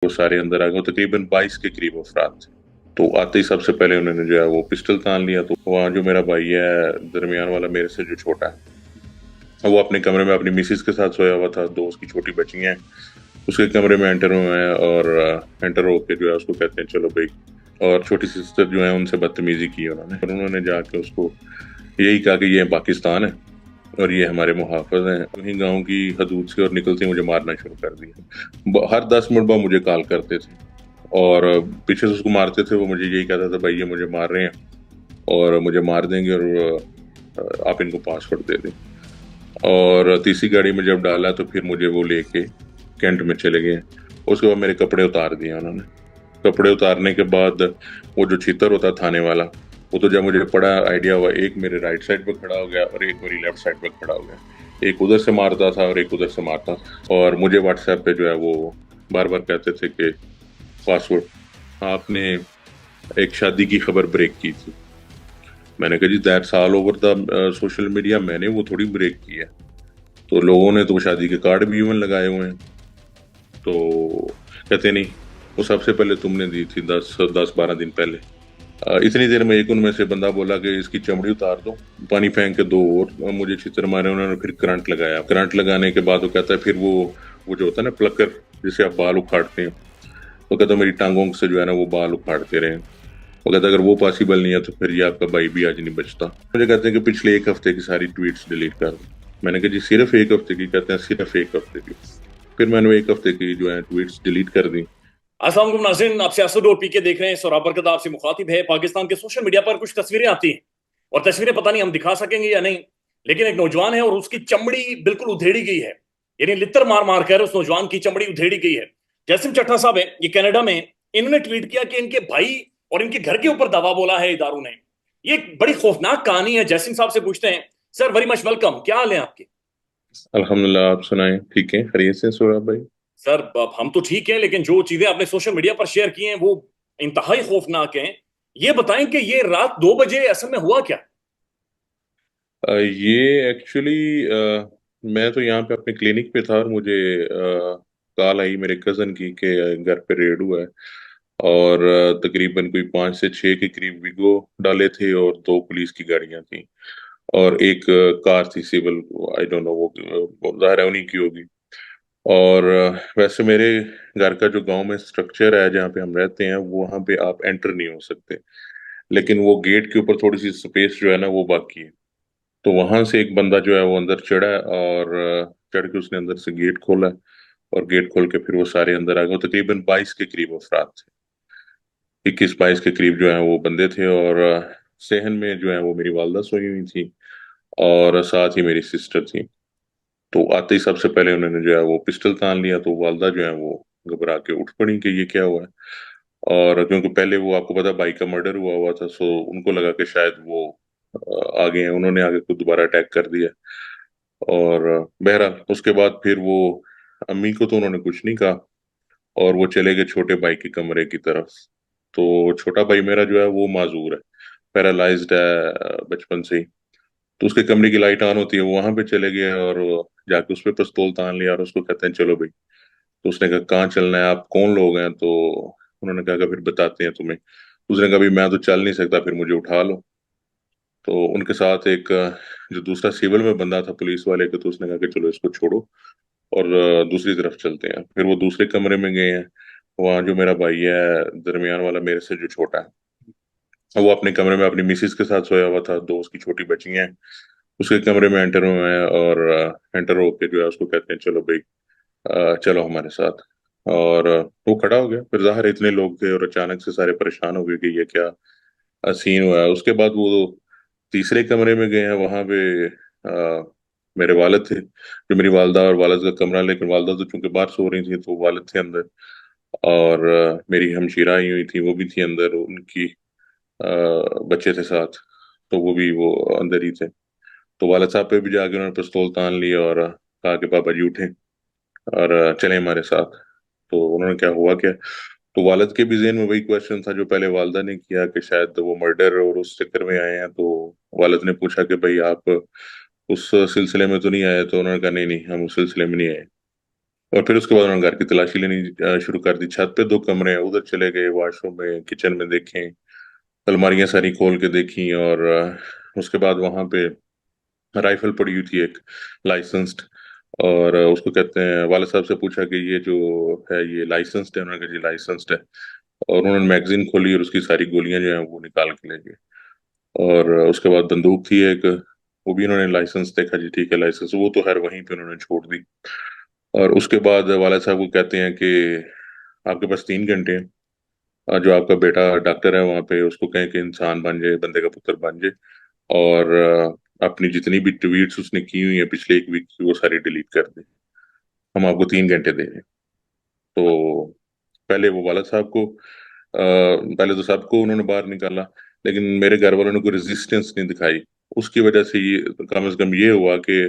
वो सारे अंदर आ गए, तकरीबन 22 के करीब अफराद थे। तो आते ही सबसे पहले उन्होंने जो है वो पिस्टल तान लिया। तो वहाँ जो मेरा भाई है दरमियान वाला, मेरे से जो छोटा है, वो अपने कमरे में अपनी मिसिस के साथ सोया हुआ था, दो उसकी छोटी बच्चियां हैं। उसके कमरे में एंटर हुए हैं और एंटर होके जो है उसको कहते हैं चलो भाई। और छोटी सिस्टर जो है उनसे बदतमीजी की उन्होंने, और उन्होंने जाके उसको यही कहा कि ये पाकिस्तान है और ये हमारे मुहाफिज हैं। वहीं गांव की हदूद से और निकलते ही मुझे मारना शुरू कर दिया। हर 10 मिनट बाद मुझे कॉल करते थे और पीछे से उसको मारते थे। वो मुझे यही कहता था भाई ये मुझे मार रहे हैं और मुझे मार देंगे, और आप इनको पासवर्ड दे दें। और तीसरी गाड़ी में जब डाला तो फिर मुझे वो लेके कैंट में चले गए। उसके बाद मेरे कपड़े उतार दिए उन्होंने। कपड़े उतारने के बाद वो जो चीतर होता थाने वाला, वो तो जब मुझे पड़ा आइडिया हुआ, एक मेरे राइट साइड पे खड़ा हो गया और एक मेरी लेफ्ट साइड पे खड़ा हो गया। एक उधर से मारता था और एक उधर से मारता था। और मुझे व्हाट्सएप पे जो है वो बार बार कहते थे कि पासवर्ड, आपने एक शादी की खबर ब्रेक की थी। मैंने कहा जी that's all over the social media, मैंने वो थोड़ी ब्रेक की है। तो लोगों ने तो शादी के कार्ड भी इवन लगाए हुए हैं। तो कहते नहीं, वो सबसे पहले तुमने दी थी 10-12 दिन पहले। इतनी देर में एक उनमें से बंदा बोला कि इसकी चमड़ी उतार दो। पानी फेंक के दो और मुझे छितर मारे उन्होंने। फिर करंट लगाया। करंट लगाने के बाद वो कहता है फिर वो जो होता है ना प्लकर, जिसे आप बाल उखाड़ते हैं, वो कहता है मेरी टांगों से जो है ना वो बाल उखाड़ते रहे। वो कहता है अगर वो पॉसिबल नहीं है तो फिर ये आपका भाई भी आज नहीं बचता। मुझे कहते हैं कि पिछले एक हफ्ते की सारी ट्वीट्स डिलीट कर दो। मैंने कहा जी सिर्फ एक हफ्ते की? कहते हैं सिर्फ एक हफ्ते की। फिर मैंने एक हफ्ते की जो है ट्वीट्स डिलीट कर दी। अस्सलाम वालेकुम नाज़रीन, आप सियासत और पीके देख रहे हैं। सौरभ बरकत आपसे मुखातिब है। पाकिस्तान के सोशल मीडिया पर कुछ तस्वीरें आती हैं और तस्वीरें पता नहीं हम दिखा सकेंगे या नहीं, लेकिन एक नौजवान है और उसकी चमड़ी बिल्कुल उधेड़ी गई है। यानी लित्तर मार मार कर उस नौजवान की चमड़ी उधेड़ी गई है। जैसिम चड्ढा साहब है, ये कनाडा में। इन्होंने ट्वीट किया कि इनके भाई और इनके घर के ऊपर दावा बोला है इदारों ने। ये एक बड़ी खौफनाक कहानी है। जैसिम साहब से पूछते हैं। Sir, very much welcome. क्या हाल है आपके? अल्हम्दुलिल्लाह, आप सुनाएं? ठीक है, खैरियत से सौरभ भाई? सर, अब हम तो ठीक है, लेकिन जो चीजें आपने सोशल मीडिया पर शेयर की हैं वो इंतहाई खौफनाक हैं। ये बताएं कि ये रात 2 बजे असल में हुआ क्या? ये एक्चुअली मैं तो यहाँ पे अपने क्लिनिक पे था और मुझे कॉल आई मेरे कजन की कि घर पे रेड हुआ है। और तकरीबन कोई 5 से 6 के करीब विगो डाले थे और दो पुलिस की गाड़ियां थी और एक कार थी सिविल। आई डोंट नो वो जाहिर है उन्हीं की होगी। और वैसे मेरे घर का जो गांव में स्ट्रक्चर है जहाँ पे हम रहते हैं, वहां पे आप एंटर नहीं हो सकते। लेकिन वो गेट के ऊपर थोड़ी सी स्पेस जो है ना वो बाकी है। तो वहां से एक बंदा जो है वो अंदर चढ़ा है और चढ़ के उसने अंदर से गेट खोला है। और गेट खोल के फिर वो सारे अंदर आ गए। वो तकरीबन 22 के करीब अफराद थे। 21-22 के करीब जो है वो बंदे थे। और सहन में जो है वो मेरी वालदा सोई हुई थी और साथ ही मेरी सिस्टर थी। तो आते ही सबसे पहले उन्होंने जो है वो पिस्टल तान लिया। तो वालदा जो है वो घबरा के उठ पड़ी कि ये क्या हुआ है। और क्योंकि पहले वो आपको पता भाई का मर्डर हुआ हुआ था, सो उनको लगा कि शायद वो आगे हैं। उन्होंने आगे को दोबारा अटैक कर दिया। और बहरहाल उसके बाद फिर वो अम्मी को तो उन्होंने कुछ नहीं कहा और वो चले गए छोटे भाई के कमरे की तरफ। तो छोटा भाई मेरा जो है वो माजूर है, पैरालाइज्ड है बचपन से ही। तो उसके कमरे की लाइट ऑन होती है, वो वहां पे चले गए और वो जाके उस पे पिस्तौल तान लिया और उसको कहते हैं चलो भाई। तो उसने कहा कहाँ चलना है, आप कौन लोग हैं? तो उन्होंने कहा कि फिर बताते हैं तुम्हें। उसने कहा भाई मैं तो चल नहीं सकता, फिर मुझे उठा लो। तो उनके साथ एक जो दूसरा सिविल में बंदा था पुलिस वाले के, तो उसने कहा कि चलो इसको छोड़ो और दूसरी तरफ चलते हैं। फिर वो दूसरे कमरे में गए हैं। वहाँ जो मेरा भाई है दरमियान वाला, मेरे से जो छोटा है, वो अपने कमरे में अपनी मिसिस के साथ सोया हुआ था, दो उसकी छोटी बच्चियां हैं। उसके कमरे में एंटर हुए हैं और एंटर होके जो है उसको कहते हैं चलो भाई, चलो हमारे साथ। और वो खड़ा हो गया। फिर जाहिर है इतने लोग थे और अचानक से सारे परेशान हो गए कि ये क्या सीन हुआ है। उसके बाद वो तीसरे कमरे में गए हैं। वहां पे मेरे वालिद थे, जो मेरी वालदा और वालिद का कमरा, लेकिन वालदा तो चूंकि बाहर सो रही थी तो वालिद थे अंदर। और मेरी हमशीरा आई हुई थी, वो भी थी अंदर, उनकी बच्चे थे साथ। तो वो भी वो अंदर ही थे। तो वालिद साहब पे भी जाके उन्होंने पिस्तौल तान लिया और कहा कि पापा जी उठे और चले हमारे साथ। तो उन्होंने क्या हुआ क्या, तो वालिद के भी ज़हन में वही क्वेश्चन था जो पहले वालदा ने किया कि शायद वो मर्डर और उस चक्कर में आए हैं। तो वालिद ने पूछा कि भाई आप उस सिलसिले में तो नहीं आए? तो उन्होंने कहा नहीं नहीं, हम उस सिलसिले में नहीं आए। और फिर उसके बाद उन्होंने घर की तलाशी लेनी शुरू कर दी। छत पे 2 कमरे हैं, उधर चले गए, वॉशरूम में, किचन में देखें, अलमारियां सारी खोल के देखी। और उसके बाद वहां पे राइफल पड़ी हुई थी एक, लाइसेंस्ड। और उसको कहते हैं, वाले साहब से पूछा कि ये जो है ये लाइसेंस्ड है? उन्होंने कहा जी लाइसेंस्ड है। और उन्होंने मैगजीन खोली और उसकी सारी गोलियां जो हैं वो निकाल के ले गए। और उसके बाद बंदूक थी एक, वो भी उन्होंने लाइसेंस देखा, जी ठीक है लाइसेंस, वो तो हर वहीं पे उन्होंने छोड़ दी। और उसके बाद वाला साहब को कहते हैं कि आपके पास 3 घंटे हैं, जो आपका बेटा डॉक्टर है वहाँ पे उसको कहें कि इंसान बन जाए, बंदे का पुत्र बन जाए। और अपनी जितनी भी ट्वीट्स उसने की हुई है पिछले 1 वीक की वो सारी डिलीट कर दे। हम आपको 3 घंटे दे रहे हैं। तो पहले वो वाला साहब को पहले तो सबको उन्होंने बाहर निकाला, लेकिन मेरे घर वालों ने कोई रेजिस्टेंस नहीं दिखाई। उसकी वजह से ये कम से कम ये हुआ कि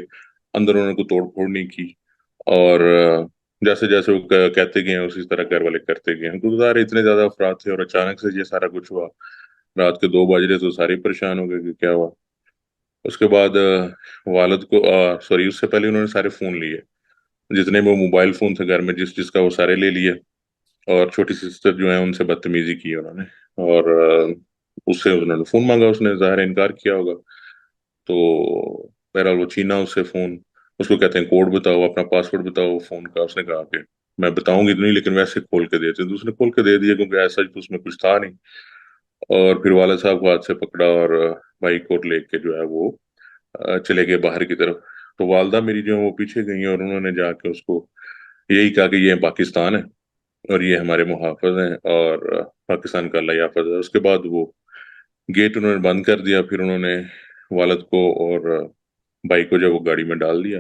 अंदर उन्होंने कोई तोड़ फोड़ नहीं की। और जैसे जैसे वो कहते गए हैं उसी तरह घर वाले करते गए हैं, क्योंकि सारे इतने ज्यादा अफराद थे और अचानक से ये सारा कुछ हुआ। रात के 2 बज रहे तो सारे परेशान हो गए कि क्या हुआ। उसके बाद वालद को, सॉरी, उससे पहले उन्होंने सारे फोन लिए, जितने भी मोबाइल फोन थे घर में जिस जिसका, वो सारे ले लिए। और छोटी सिस्टर जो है उनसे बदतमीजी की उन्होंने। और उससे उन्होंने फोन मांगा, उसने जाहिर है इनकार किया होगा। तो बहरहाल वो छीना उससे फोन। उसको कहते हैं कोड बताओ, अपना पासवर्ड बताओ फोन का। उसने कहा कि मैं बताऊंगी तो नहीं, लेकिन वैसे खोल के देते। तो उसने खोल के दे दिया, क्योंकि ऐसा तो उसमें कुछ था नहीं। और फिर वाला साहब को हाथ से पकड़ा और बाइक को लेके जो है वो चले गए बाहर की तरफ। तो वालदा मेरी जो है वो पीछे गई और उन्होंने जाके उसको यही कहा कि ये पाकिस्तान है और ये हमारे मुहाफिज हैं, और पाकिस्तान का अल्लाह याफिज है। उसके बाद वो गेट उन्होंने बंद कर दिया। फिर उन्होंने वालद को और भाई को जो वो गाड़ी में डाल दिया।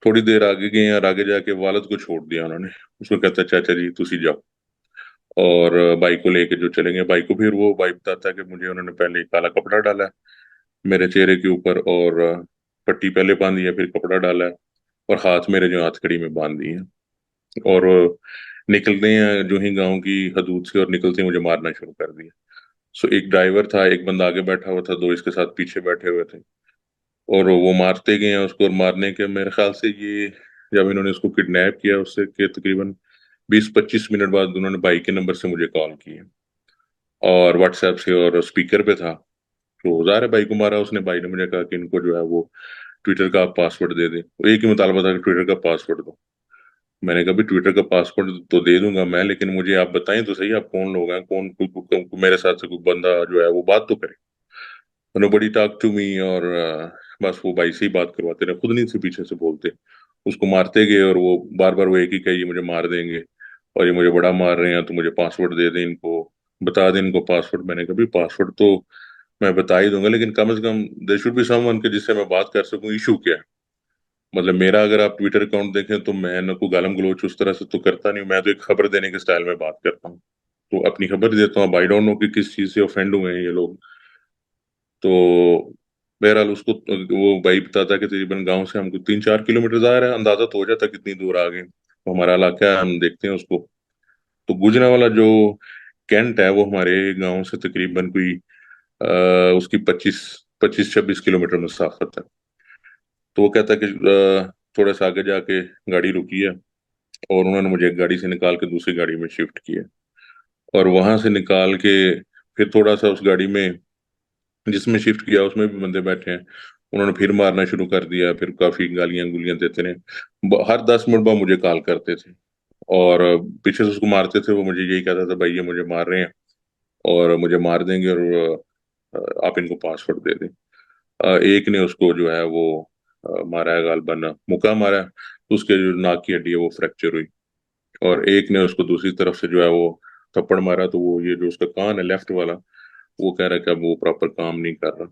थोड़ी देर आगे गए और आगे जाके वालद को छोड़ दिया उन्होंने। उसको कहता चाचा जी तुसी जाओ। और बाइक को लेके जो चले गए, बाइक को फिर वो भाई बताता है कि मुझे उन्होंने पहले काला कपड़ा डाला है मेरे चेहरे के ऊपर, और पट्टी पहले बांधी है, फिर कपड़ा डाला है, और हाथ मेरे जो हथकड़ी में बांध दी है। और निकलते हैं जो ही गांव की हदूद से, और निकलते ही मुझे मारना शुरू कर दिया। सो एक ड्राइवर था, एक बंदा आगे बैठा हुआ था, 2 इसके साथ पीछे बैठे हुए थे। और वो मारते गए हैं उसको। और मारने के मेरे ख्याल से ये, जब इन्होंने उसको किडनैप किया उससे के तकरीबन 20-25 मिनट बाद उन्होंने भाई के नंबर से मुझे कॉल की है, और व्हाट्सएप से, और स्पीकर पे था। तो ज़ाहिर है भाई को मारा उसने। भाई ने मुझे कहा कि इनको जो है वो ट्विटर का आप पासवर्ड दे दें। तो एक ही मुतालबा था कि ट्विटर का पासवर्ड दो। मैंने कहा भी ट्विटर का पासवर्ड तो दे दूंगा मैं, लेकिन मुझे आप बताएं तो सही आप कौन लोग हैं, कौन मेरे साथ से कोई बंदा जो है वो बात तो करे। Nobody talk to me. और बस वो भाई से ही बात करवाते रहे, खुद नहीं से पीछे से बोलते। उसको मारते गए और वो बार बार वो एक ही कही, ये मुझे मार देंगे और ये मुझे बड़ा मार रहे हैं, तो मुझे पासवर्ड दे दें इनको, बता दें इनको पासवर्ड। मैंने कहा भी पासवर्ड तो मैं बता ही दूंगा, लेकिन कम से कम देयर शुड बी समवन के जिससे मैं बात कर सकूं। इशू क्या है? मतलब मेरा अगर आप ट्विटर अकाउंट देखें तो मैं न को गालम गलोच उस तरह से तो करता नहीं हूं। मैं तो एक खबर देने के स्टाइल में बात करता हूँ। तो अपनी खबर देता हूँ। अब आई डोंट नो कि किस चीज से ऑफेंड हुए हैं ये लोग। तो बहरहाल उसको वो भाई बताता कि तकरीबन गांव से हमको 3-4 किलोमीटर ज़ाहिर है, अंदाजा तो हो जाता कितनी दूर आ गए। तो हमारा इलाका है, हम देखते हैं उसको। तो गुजरा वाला जो कैंट है वो हमारे गांव से तकरीबन कोई उसकी 25-26 किलोमीटर मसाफत है। तो वो कहता है कि थोड़ा सा आगे जाके गाड़ी रुकी है, और उन्होंने मुझे एक गाड़ी से निकाल के दूसरी गाड़ी में शिफ्ट किया। और वहां से निकाल के फिर थोड़ा सा उस गाड़ी में जिसमें शिफ्ट किया उसमें भी बंदे बैठे हैं। उन्होंने फिर मारना शुरू कर दिया, फिर काफी गालियां गुलियां देते रहे। हर 10 मिनट बाद मुझे कॉल करते थे, और पीछे से उसको मारते थे। वो मुझे यही कहता था भाई ये मुझे मार रहे हैं और मुझे मार देंगे, और आप इनको पासवर्ड दे दें। एक ने उसको जो है वो मारा है, गालबन मुक्का मारा है, तो उसके जो नाक की हड्डी है वो फ्रैक्चर हुई। और एक ने उसको दूसरी तरफ से जो है वो थप्पड़ मारा, तो वो ये जो उसका कान है लेफ्ट वाला, वो कह रहा है कि अब वो प्रॉपर काम नहीं कर रहा।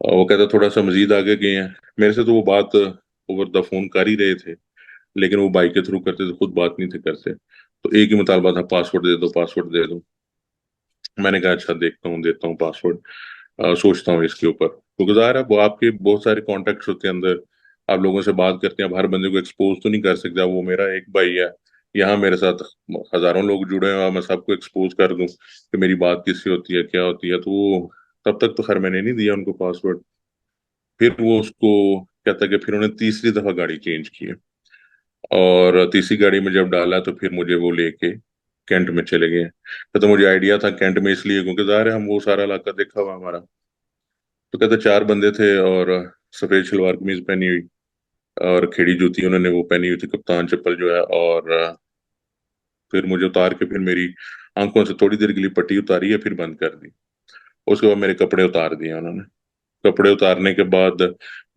और वो कहता थोड़ा सा मजीद आगे गए हैं। मेरे से तो वो बात ओवर द फोन कर ही रहे थे, लेकिन वो बाइक के थ्रू करते तो खुद बात नहीं थे करते। तो एक ही मुतालबा था, पासवर्ड दे दो, पासवर्ड दे दो। मैंने कहा अच्छा देखता हूँ, देता हूँ पासवर्ड, सोचता हूँ इसके ऊपर। क्योंकि ज़ाहिर है वो आपके बहुत सारे कॉन्टेक्ट्स होते हैं अंदर, आप लोगों से बात करते हैं। अब हर बंदे को एक्सपोज तो नहीं कर सकते। अब वो मेरा एक भाई है, यहाँ मेरे साथ हजारों लोग जुड़े हैं, और मैं सबको एक्सपोज कर दूं कि मेरी बात किससे होती है क्या होती है, तो वो तब तक तो खैर मैंने नहीं दिया उनको पासवर्ड। फिर वो उसको कहता कि फिर उन्हें तीसरी दफा गाड़ी चेंज की है। और तीसरी गाड़ी में जब डाला तो फिर मुझे वो लेके कैंट में चले गए। तो मुझे आइडिया था कैंट में, इसलिए क्योंकि ज़ाहिर है हम वो सारा इलाका देखा हुआ हमारा। तो कहते चार बंदे थे, और सफेद शलवार कमीज पहनी हुई, और खिड़ी जूती उन्होंने वो पहनी हुई थी, कप्तान चप्पल जो है। और फिर मुझे उतार के फिर मेरी आंखों से थोड़ी देर के लिए पट्टी उतारी है, फिर बंद कर दी। उसके बाद मेरे कपड़े उतार दिए उन्होंने। कपड़े उतारने के बाद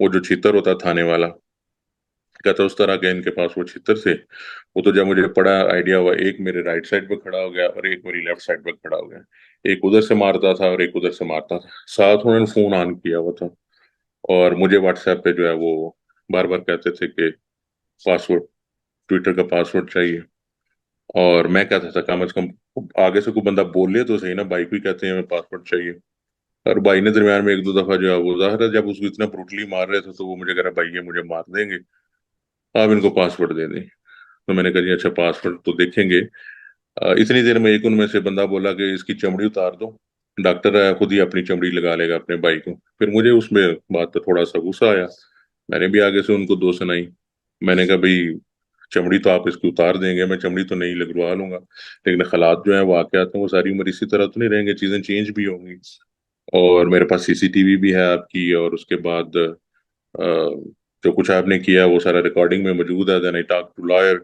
वो जो छितर होता थाने वाला, कहता उस तरह के इनके पास वो छितर से, वो तो जब मुझे पड़ा आइडिया हुआ, एक मेरे राइट साइड पे खड़ा हो गया और एक मेरी लेफ्ट साइड पे खड़ा हो गया। एक उधर से मारता था और एक उधर से मारता था। साथ उन्होंने फोन ऑन किया हुआ था, और मुझे व्हाट्सएप पे जो है वो बार बार कहते थे कि पासवर्ड, ट्विटर का पासवर्ड चाहिए। और मैं कहता था कम से कम आगे से कोई बंदा बोल ले तो सही ना, भाई को ही कहते हैं हमें पासवर्ड चाहिए। और भाई ने दरम्यान में एक दो दफा जो है वो, जाहिर है जब उसको इतना ब्रूटली मार रहे थे तो वो मुझे कह रहा भाई ये मुझे मार देंगे, आप इनको पासवर्ड दे दें। तो मैंने कहा जी अच्छा पासवर्ड तो देखेंगे। इतनी देर में एक उनमें से बंदा बोला कि इसकी चमड़ी उतार दो, डॉक्टर है खुद ही अपनी चमड़ी लगा लेगा अपने भाई को। फिर मुझे उसमें बात पर थोड़ा सा गुस्सा आया। मैंने भी आगे से उनको दो सुनाई। मैंने कहा भाई चमड़ी तो आप इसकी उतार देंगे, मैं चमड़ी तो नहीं लगवा लूंगा, लेकिन हालात जो है वाकयात हैं वो सारी उम्र इसी तरह तो नहीं रहेंगे, चीजें चेंज भी होंगी। और मेरे पास सीसीटीवी भी है आपकी, और उसके बाद जो कुछ आपने किया वो सारा रिकॉर्डिंग में मौजूद है। Then I talk to lawyer,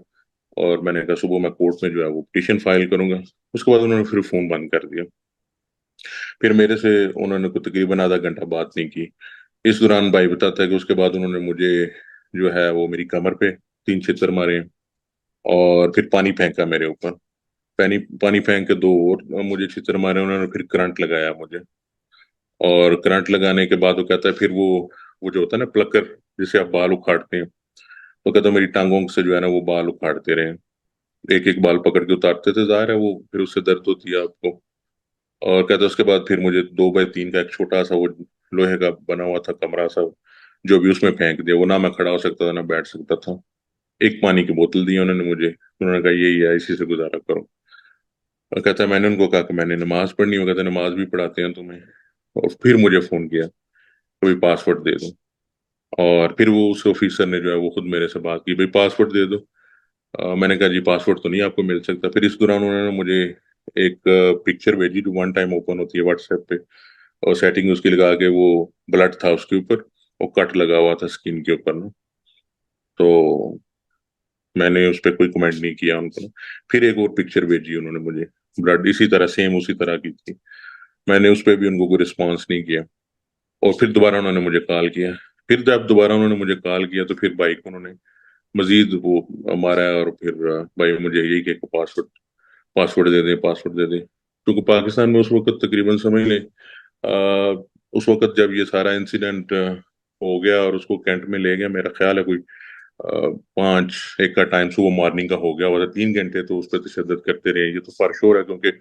और मैंने कहा सुबह मैं कोर्ट में जो है वो पिटीशन फाइल करूंगा। उसके बाद उन्होंने फिर फोन बंद कर दिया। फिर मेरे से उन्होंने को तकरीबन आधा घंटा बात नहीं की। इस दौरान भाई बताता है कि उसके बाद उन्होंने मुझे जो है वो मेरी कमर पे तीन छितर मारे, और फिर पानी फेंका मेरे ऊपर। पानी पानी फेंक के दो और मुझे छितर मारे उन्होंने। फिर करंट लगाया मुझे, और करंट लगाने के बाद वो कहता है फिर वो जो होता है ना प्लकर, जिसे आप बाल उखाड़ते हैं, तो कहता है मेरी टांगों से जो है ना वो बाल उखाड़ते रहे। एक एक बाल पकड़ के उतारते थे, जाहिर है वो फिर उससे दर्द होती है आपको। और कहता है उसके बाद फिर मुझे 2 बाई 3 का एक छोटा सा वो लोहे का बना हुआ था कमरा सा, जो भी उसमें फेंक दिया। वो ना मैं खड़ा हो सकता था ना बैठ सकता था। एक पानी की बोतल दी उन्होंने मुझे, उन्होंने कहा यही है इसी से गुजारा करो। और कहता है मैंने उनको कहा कि मैंने नमाज पढ़नी, वो कहता है नमाज भी पढ़ाते हैं तुम्हें। और फिर मुझे फोन किया, कभी पासवर्ड दे दो। और फिर वो उस ऑफिसर ने जो है वो खुद मेरे से बात की, भाई पासवर्ड दे दो। मैंने कहा जी पासवर्ड तो नहीं आपको मिल सकता। फिर इस दौरान उन्होंने मुझे एक पिक्चर भेजी जो वन टाइम ओपन होती है व्हाट्सएप पे, और सेटिंग उसकी लगा के वो ब्लड था उसके ऊपर, वो कट लगा हुआ था स्किन के ऊपर ना। तो मैंने उस पर कोई कमेंट नहीं किया उनको। फिर एक और पिक्चर भेजी उन्होंने मुझे, ब्लड इसी तरह सेम उसी तरह की थी। मैंने उस पर भी उनको कोई रिस्पॉन्स नहीं किया। और फिर दोबारा उन्होंने मुझे कॉल किया। फिर जब दोबारा उन्होंने मुझे कॉल किया तो फिर बाइक उन्होंने मजीद वो मारा है। और फिर भाई मुझे यही कि पासवर्ड पासवर्ड दे दें, पासवर्ड दे दें। क्योंकि पाकिस्तान में उस वक्त तकरीबन समझ लें, उस वक्त जब ये सारा इंसिडेंट हो गया और उसको कैंट में ले गया, मेरा ख्याल है कोई 5 1 का टाइम सुबह मॉर्निंग का हो गया हुआ था। 3 घंटे तो उस पर तशद्दद करते रहे, ये तो फॉर श्योर है, क्योंकि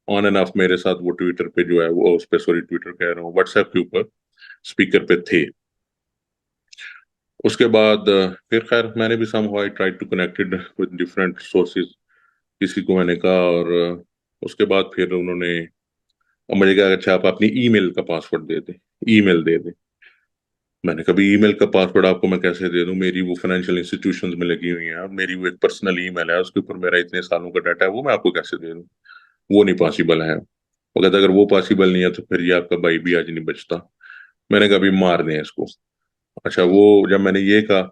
ऑन एंड ऑफ मेरे साथ वो ट्विटर पे जो है वो उस पे, सॉरी ट्विटर कह रहा हूँ, व्हाट्सएप के ऊपर स्पीकर पे थे। उसके बाद फिर खैर मैंने भी some I try to connected with different sources, किसी को मैंने कहा। और उसके बाद फिर उन्होंने मुझे कहा अच्छा आप अपनी ईमेल का पासवर्ड दे दें, ईमेल दे दें। मैंने कभी ईमेल का पासवर्ड आपको मैं कैसे दे दूं, मेरी वो फाइनेंशियल इंस्टीट्यूशंस में लगी हुई हैं, और मेरी वो एक पर्सनल ईमेल है उसके ऊपर मेरा इतने सालों का डाटा है, वो मैं आपको कैसे दे दूं, वो नहीं पॉसिबल है। वो कहता अगर वो पॉसिबल नहीं है तो फिर ये आपका भाई भी आज नहीं बचता। मैंने कहा अभी मार दें इसको। अच्छा वो जब मैंने ये कहा,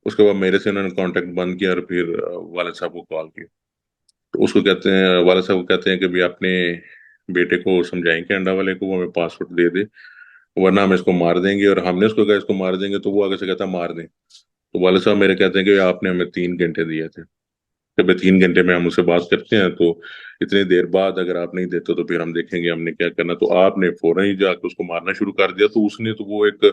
उसके बाद मेरे से उन्होंने कांटेक्ट बंद किया, और फिर वाले साहब को कॉल किया। तो उसको कहते हैं, वाले साहब को कहते हैं कि भाई अपने बेटे को समझाएं कि अंडा वाले को वो हमें पासवर्ड दे दे, वरना हम इसको मार देंगे। और हमने उसको कहा इसको मार देंगे, तो वो आगे से कहता मार दें। तो वाले साहब मेरे कहते हैं कि आपने हमें 3 घंटे दिए थे, कि भाई 3 घंटे में हम उससे बात करते हैं, तो इतनी देर बाद अगर आप नहीं देते तो फिर हम देखेंगे हमने क्या करना। तो आपने फौरन ही जाकर उसको मारना शुरू कर दिया। तो उसने तो वो एक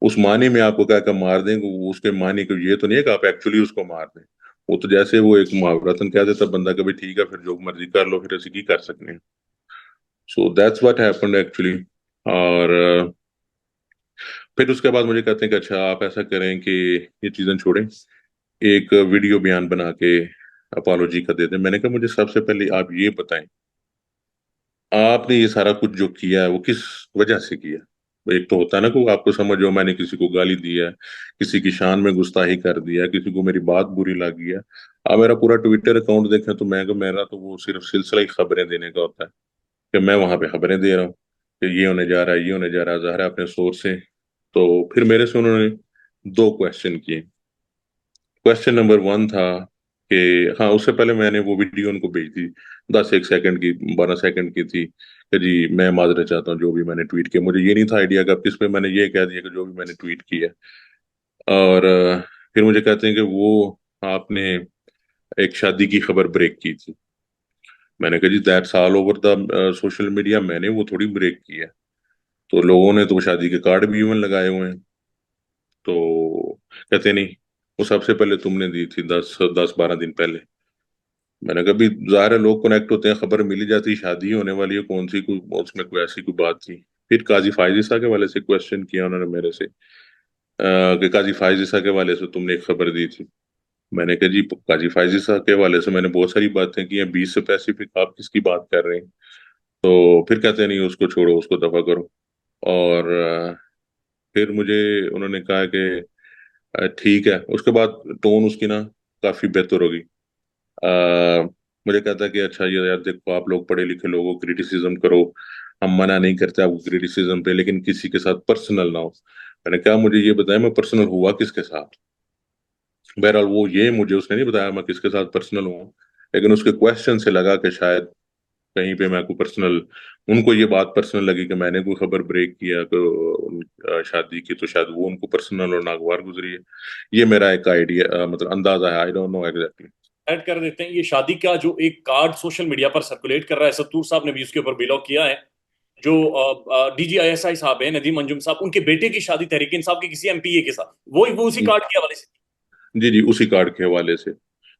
उस मानी में आपको क्या मार दें, वो उसके मानी को ये तो नहीं है कि आप एक्चुअली उसको मार दें। वो तो जैसे वो एक मुहावरतन कह देता बंदा, कभी ठीक है फिर जो मर्जी कर लो, फिर ऐसे की कर सकते हैं। So that's what happened actually. और फिर उसके बाद मुझे कहते हैं कि अच्छा आप ऐसा करें कि ये चीजें छोड़ें, एक वीडियो बयान बना के अपोलॉजी का दे दें। मैंने कहा मुझे सबसे पहले आप ये बताएं, आपने ये सारा कुछ जो किया है वो किस वजह से किया। एक तो होता है ना कि आपको समझ हो मैंने किसी को गाली दी है, किसी की शान में गुस्ताखी कर दिया है, किसी को मेरी बात बुरी लगी है। आप मेरा पूरा ट्विटर अकाउंट देखें तो मेरा तो वो सिर्फ सिलसिला ही खबरें देने का होता है कि मैं वहां पे खबरें दे रहा हूँ कि ये होने जा रहा है, ये होने जा रहा है, ज़ाहिर है अपने सोर्स से। तो फिर मेरे से उन्होंने दो क्वेश्चन किए। क्वेश्चन नंबर वन था कि हाँ, उससे पहले मैंने वो वीडियो उनको भेजी थी, 10 1 सेकंड की, 12 सेकंड की थी कि जी मैं माजरत चाहता हूँ जो भी मैंने ट्वीट किया। मुझे ये नहीं था आइडिया का किस पे मैंने ये कह दिया कि जो भी मैंने ट्वीट किया। और फिर मुझे कहते हैं कि वो आपने एक शादी की खबर ब्रेक की थी। मैंने कहा जी that's all over the social media, मैंने वो थोड़ी ब्रेक की है। तो लोगों ने तो शादी के कार्ड भी इवन लगाए हुए हैं। तो कहते नहीं, वो सबसे पहले तुमने दी थी 10 10 12 दिन पहले। मैंने कहा भी ज़ाहिर है लोग कनेक्ट होते हैं, खबर मिल ही जाती है, शादी होने वाली है, कौन सी कोई उसमें कोई ऐसी कोई बात थी। फिर काजी फायजिसा के वाले से क्वेश्चन किया उन्होंने मेरे से, कि काजी फायजिसा के वाले से तुमने एक खबर दी थी। मैंने कहा जी काजी फायजिसा के वाले से मैंने बहुत सारी बातें की हैं, 20 से पैसिफिक आप किसकी बात कर रहे हैं। तो फिर कहते नहीं उसको छोड़ो, उसको दफा करो। और फिर मुझे उन्होंने कहा कि ठीक है। उसके बाद टोन उसकी ना काफी बेहतर होगी। मुझे कहता कि अच्छा ये यार देखो आप लोग पढ़े लिखे लोगों, क्रिटिसिज्म करो, हम मना नहीं करते आपको क्रिटिसिज्म पे, लेकिन किसी के साथ पर्सनल ना हो। मैंने कहा मुझे ये बताया मैं पर्सनल हुआ किसके साथ। बहरहाल वो ये मुझे उसने नहीं बताया मैं किसके साथ पर्सनल हुआ, लेकिन उसके क्वेश्चन से लगा कि शायद कहीं पे मैं कोई पर्सनल, उनको ये बात पर्सनल लगी कि मैंने कोई खबर ब्रेक किया तो शादी की, तो शायद वो उनको पर्सनल और नागवार गुजरी है। ये मेरा एक आइडिया, मतलब अंदाजा है, I don't know exactly. Add कर देते हैं ये शादी का जो एक कार्ड सोशल मीडिया पर सर्कुलेट कर रहा है, सत्तूर साहब ने भी उसके ऊपर बिलॉग किया है। जो DGISI साहब है, नदीम अंजुम साहब, उनके बेटे की शादी तहरीक इंसाफ के किसी MPA के साथ, वो उसी कार्ड के हवाले से। जी जी, उसी कार्ड के हवाले से।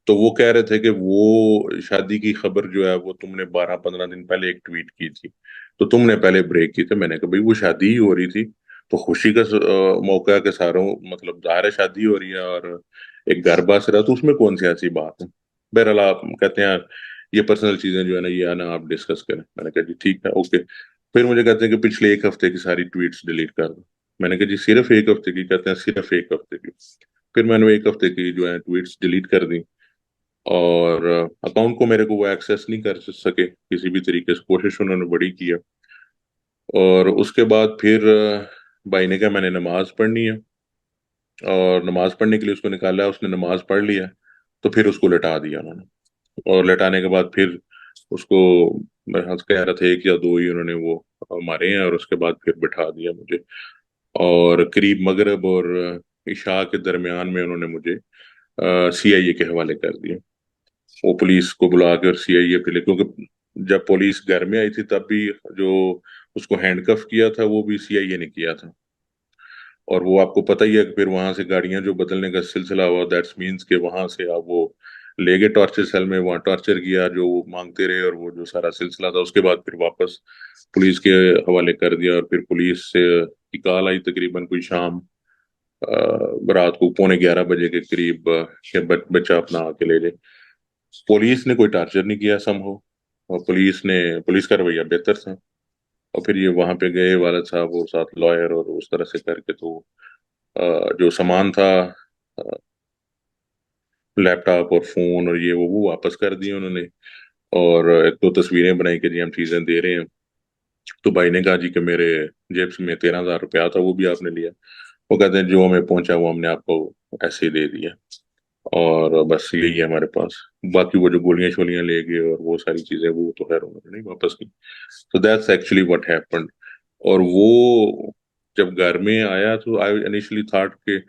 तो वो कह रहे थे कि वो शादी की खबर जो है वो तुमने 12 15 दिन पहले एक ट्वीट की थी, तो तुमने पहले ब्रेक की थी। मैंने कहा भाई वो शादी ही हो रही थी, तो खुशी का मौका के सारों, मतलब ज़ाहिर है शादी हो रही है और एक घर बस रहा, तो उसमें कौन सी ऐसी बात है। बहरहाल आप कहते हैं ये पर्सनल चीजें जो है ना ये आना आप डिस्कस करें। मैंने कहा जी ठीक है, ओके। फिर मुझे कहते हैं कि पिछले एक हफ्ते की सारी ट्वीट्स डिलीट कर दो। मैंने कहा जी सिर्फ एक हफ्ते की? कहते हैं सिर्फ एक हफ्ते की। फिर मैंने वो एक हफ्ते की जो है ट्वीट्स डिलीट कर दी। और अकाउंट को मेरे को वो एक्सेस नहीं कर सके किसी भी तरीके से, कोशिश उन्होंने बड़ी की है। और उसके बाद फिर भाई ने कहा मैंने नमाज पढ़नी है, और नमाज पढ़ने के लिए उसको निकाला, उसने नमाज पढ़ लिया, तो फिर उसको लेटा दिया उन्होंने। और लेटाने के बाद फिर उसको, मेरे हाथ कह रहे थे एक या दो ही उन्होंने वो मारे हैं, और उसके बाद फिर बिठा दिया मुझे। और करीब मगरिब और इशा के दरमियान में उन्होंने मुझे CIA के हवाले कर दिया। वो पुलिस को बुला के और CIA पे ले, क्योंकि जब पुलिस घर में आई थी तब भी जो उसको हैंडकफ किया था वो भी CIA ने किया था। और वो आपको पता ही है कि फिर वहां से गाड़ियां जो बदलने का सिलसिला हुआ, दैट्स मीन्स के वहां से आप वो ले गए टॉर्चर सेल में, वहां टॉर्चर किया जो वो मांगते रहे, और वो जो सारा सिलसिला था उसके बाद फिर वापस पुलिस के हवाले कर दिया। और फिर पुलिस से की कॉल आई तकरीबन कोई शाम, रात को 11:15 बजे के करीब, कि बच्चा अपना आके ले जाए। पुलिस ने कोई टॉर्चर नहीं किया समहो, और पुलिस का रवैया बेहतर था। और फिर ये वहां पे गए वालद साहब और साथ लॉयर, और उस तरह से करके तो जो सामान था, लैपटॉप और फोन और ये वो वापस कर दिए उन्होंने। और एक दो तस्वीरें बनाई कि जी हम चीजें दे रहे हैं। तो भाई ने कहा जी कि मेरे जेब में 13,000 रुपया था, वो भी आपने लिया। वो कहते हैं जो हमें पहुंचा वो हमने आपको ऐसे ही दे दिया, और बस यही है हमारे पास। बाकी वो जो गोलियां शोलियां ले गए और वो सारी चीजें, वो तो खैर उन्होंने नहीं वापस की। तो दैट्स एक्चुअली व्हाट हैपेंड। और वो जब घर में आया तो आई इनिशियली थॉट के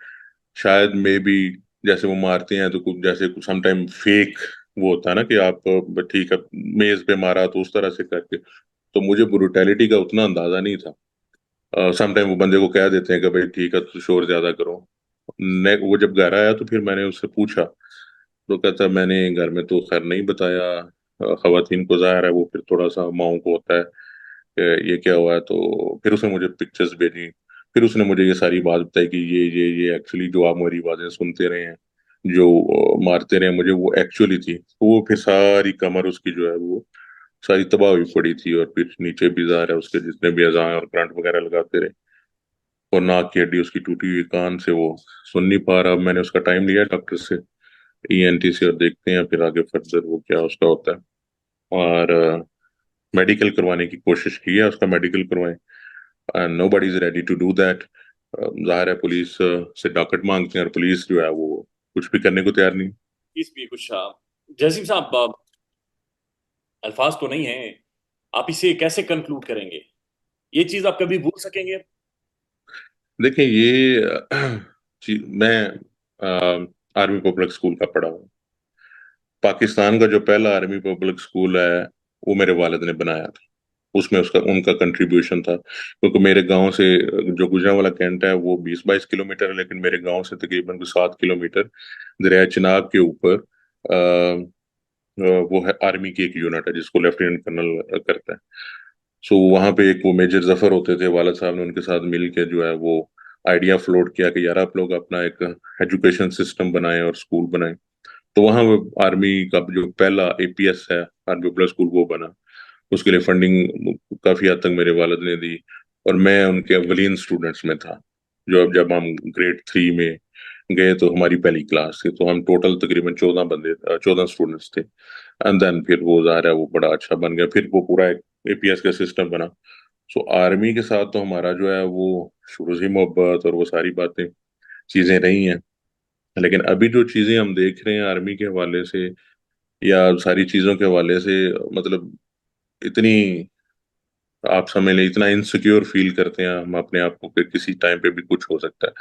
शायद मे बी जैसे वो मारते हैं तो कुछ जैसे कुछ समटाइम फेक वो होता है ना कि आप ठीक है मेज पे मारा तो उस तरह से करके। तो मुझे ब्रुटैलिटी का उतना अंदाजा नहीं था। समटाइम वो बंदे को कह देते हैं कि भाई ठीक है तो शोर ज्यादा करो। वो जब घर आया तो फिर मैंने उससे पूछा, तो कहता मैंने घर में तो खैर नहीं बताया, खवातीन को जाहिर है वो फिर थोड़ा सा माओ को होता है कि ये क्या हुआ है। तो फिर उसने मुझे पिक्चर्स भेजी। फिर उसने मुझे ये सारी बात बताई कि ये एक्चुअली जो आप मेरी बातें सुनते रहे हैं, जो मारते रहे मुझे, वो एक्चुअली थी। तो वो फिर सारी कमर उसकी जो है वो सारी तबाह हुई पड़ी थी, और फिर नीचे भी ज़ाहिर है उसके जितने भी अज़ाएं और करंट वगैरह लगाते रहे। और नाक की हड्डी उसकी टूटी हुई, कान से वो सुन नहीं पा रहा। अब मैंने उसका टाइम लिया डॉक्टर से, ईएनटी से, और देखते हैं फिर आगे फर्दर वो क्या उसका होता है। और मेडिकल करवाने की कोशिश की है, उसका मेडिकल करवाएं, and nobody is ready to do that. जाहिर है पुलिस से डॉक्यूमेंट मांगते हैं, और पुलिस जो है वो कुछ भी करने को तैयार नहीं। इस भी कुछ जैसिम साहब, अल्फाज तो नहीं है, आप इसे कैसे कंक्लूड करेंगे? ये चीज आप कभी भूल सकेंगे? देखिए ये मैं आर्मी पब्लिक स्कूल का पढ़ा हूँ। पाकिस्तान का जो पहला आर्मी पब्लिक स्कूल है वो मेरे वालिद ने बनाया था। उसमें उसका उनका कंट्रीब्यूशन था, क्योंकि मेरे गांव से जो गुजरांवाला कैंट है वो 20-22 किलोमीटर है, लेकिन मेरे गांव से तकरीबन 7 किलोमीटर दरिया चिनाब के ऊपर वो है आर्मी की एक यूनिट है जिसको लेफ्टिनेंट कर्नल करता है। सो वहां पे एक वो मेजर जफर होते थे, वालद साहब ने उनके साथ मिल के जो है वो आइडिया फ्लोट किया कि यार आप लोग अपना एक एजुकेशन सिस्टम बनाएं और स्कूल बनाएं। तो वहां वो आर्मी का जो पहला एपीएस है, आर्मी प्लस स्कूल, वो बना। उसके लिए फंडिंग काफी हद तक मेरे वालिद ने दी, और मैं उनके अव्वलीन स्टूडेंट्स में था। जो अब जब हम ग्रेड 3 में गए तो हमारी पहली क्लास थी, तो हम टोटल तकरीबन 14 स्टूडेंट्स थे। एंड देन फिर वो ज़ाहिर है वो बड़ा अच्छा बन गया, फिर वो पूरा एक एपीएस का सिस्टम बना। सो आर्मी के साथ तो हमारा जो है वो शुरू से ही मोहब्बत और वो सारी बातें चीजें रही हैं। लेकिन अभी जो चीजें हम देख रहे हैं आर्मी के हवाले से या सारी चीजों के हवाले से, मतलब इतनी, आप समझ लें इतना इनसिक्योर फील करते हैं हम अपने आप को कि किसी टाइम पे भी कुछ हो सकता है।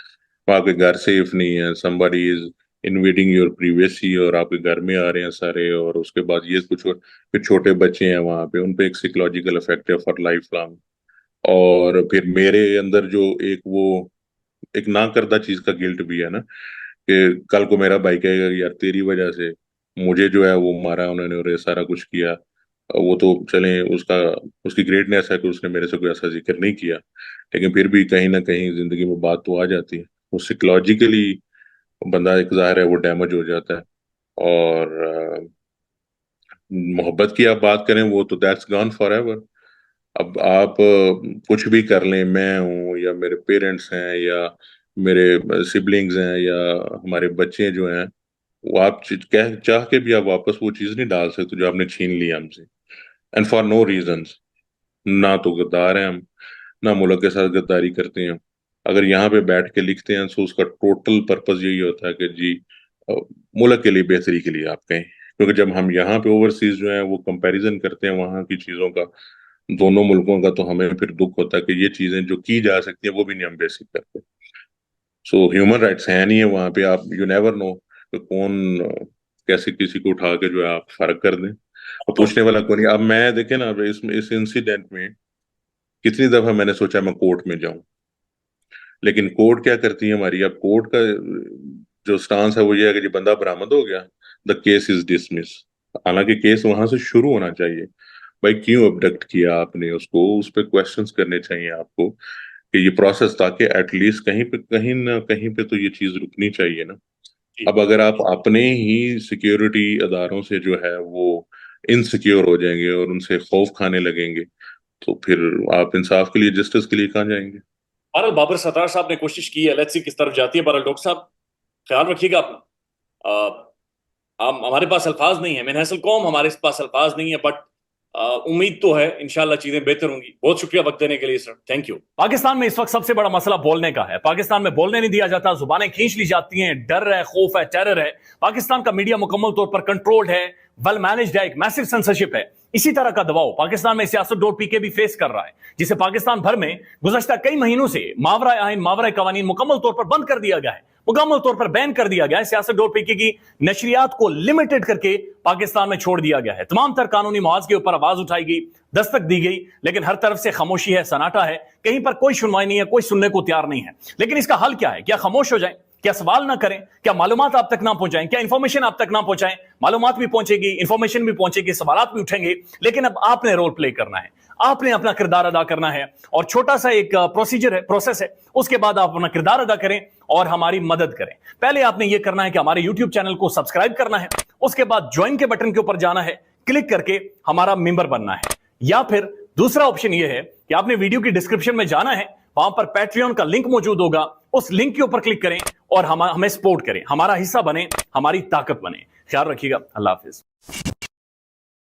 वहाँ आपके घर सेफ नहीं है, somebody is invading your privacy, और आपके घर में आ रहे हैं सारे, और उसके बाद ये कुछ फिर छोटे बच्चे हैं वहाँ पे, उन पे एक साइकोलॉजिकल इफेक्ट है फॉर लाइफ लॉन्ग। और फिर मेरे अंदर जो एक वो एक ना करदा चीज का गिल्ट भी है ना, कि कल को मेरा भाई कहेगा कि यार तेरी वजह से मुझे जो है वो मारा उन्होंने और ये सारा कुछ किया। वो तो चले उसका, उसकी ग्रेटनेस है कि उसने मेरे से कोई ऐसा जिक्र नहीं किया, लेकिन फिर भी कहीं ना कहीं जिंदगी में बात तो आ जाती है। वो साइकोलॉजिकली बंदा एक ज़ाहिर है वो डैमेज हो जाता है। और मोहब्बत की आप बात करें वो तो दैट्स गॉन फॉर एवर। अब आप कुछ भी कर लें, मैं हूँ या मेरे पेरेंट्स हैं या मेरे सिबलिंग्स हैं या हमारे बच्चे जो हैं, वो आप कह चाह के भी आप वापस वो चीज़ नहीं डाल सकते जो आपने छीन ली हमसे, एंड फॉर नो रीजंस। ना तो गद्दार हैं हम, ना मुल्क के साथ गद्दारी करते हैं। अगर यहाँ पे बैठ के लिखते हैं तो उसका टोटल पर्पस यही होता है कि जी अ, मुल्क के लिए बेहतरी के लिए आप कहें। क्योंकि जब हम यहाँ पे ओवरसीज जो है वो कंपैरिजन करते हैं वहाँ की चीज़ों का, दोनों मुल्कों का, तो हमें फिर दुख होता है कि ये चीज़ें जो की जा सकती है वो भी नहीं हम बेसिक करते। सो ह्यूमन राइट्स है नहीं है वहाँ पे, आप यू नेवर नो कि कौन कैसे किसी को उठा के जो है आप फर्क कर दें, और तो पूछने वाला कौन है। अब मैं देखे ना, अब इस इंसिडेंट में कितनी दफा मैंने सोचा मैं कोर्ट में जाऊं, लेकिन कोर्ट क्या करती है हमारी, अब कोर्ट का जो स्टांस है वो ये है कि जी बंदा बरामद हो गया, द केस इज डिसमिस। हालांकि केस वहां से शुरू होना चाहिए। भाई क्यों अबडक्ट किया आपने उसको, उस पर क्वेश्चंस करने चाहिए आपको, कि ये प्रोसेस, ताकि एटलीस्ट कहीं पे कहीं ना कहीं पे तो ये चीज रुकनी चाहिए ना। जी, अब अगर आप अपने ही सिक्योरिटी अदारों से जो है वो इनसिक्योर हो जाएंगे और उनसे खौफ खाने लगेंगे, तो फिर आप इंसाफ के लिए, जस्टिस के लिए कहाँ जाएंगे। बहरहाल बाबर सत्तार साहब ने कोशिश की है, लेट्स सी किस तरफ जाती है। बहरहाल डॉक्टर साहब, ख्याल रखिएगा आप। हम हमारे पास अल्फाज नहीं है, मैंने असल कौम हमारे पास अल्फाज नहीं है, बट उम्मीद तो है इंशाल्लाह चीजें बेहतर होंगी। बहुत शुक्रिया वक्त देने के लिए सर, थैंक यू। पाकिस्तान में इस वक्त सबसे बड़ा मसला बोलने का है। पाकिस्तान में बोलने नहीं दिया जाता, जुबानें खींच ली जाती हैं, डर है, खौफ है, टेरर है। पाकिस्तान का मीडिया मुकम्मल तौर पर कंट्रोल्ड है, वेल मैनेज्ड है, एक मैसिव सेंसरशिप है। इसी तरह का दबाव पाकिस्तान में सियासतदोर पीके भी फेस कर रहा है, जिसे पाकिस्तान भर में गुज़श्ता कई महीनों से मावरा आइन, मावरा कवानीन मुकम्मल तौर पर बंद कर दिया गया है, मुकम्मल तौर पर बैन कर दिया गया है। सियासतदोर पीके की नशरियात को लिमिटेड करके पाकिस्तान में छोड़ दिया गया है। तमाम तर कानूनी मुआवजे के ऊपर आवाज उठाई गई, दस्तक दी गई, लेकिन हर तरफ से खामोशी है, सन्नाटा है, कहीं पर कोई सुनवाई नहीं है, कोई सुनने को तैयार नहीं है। लेकिन इसका हल क्या है? क्या खामोश हो जाए? क्या सवाल ना करें? क्या मालूमात आप तक ना पहुंचाएं? क्या इंफॉर्मेशन आप तक ना पहुंचाएं? मालूमात भी पहुंचेगी, इंफॉर्मेशन भी पहुंचेगी, सवालात भी उठेंगे, लेकिन अब आपने रोल प्ले करना है, आपने अपना किरदार अदा करना है। और छोटा सा एक प्रोसीजर है, प्रोसेस है, उसके बाद आप अपना किरदार अदा करें और हमारी मदद करें। पहले आपने यह करना है कि हमारे यूट्यूब चैनल को सब्सक्राइब करना है, उसके बाद ज्वाइन के बटन के ऊपर जाना है, क्लिक करके हमारा मेंबर बनना है। या फिर दूसरा ऑप्शन यह है कि आपने वीडियो की डिस्क्रिप्शन में जाना है, वहां पर पैट्रियन का लिंक मौजूद होगा, उस लिंक के ऊपर क्लिक करें और हमें सपोर्ट करें, हमारा हिस्सा बने, हमारी ताकत बने। ख्याल रखिएगा। अल्लाह हाफिज।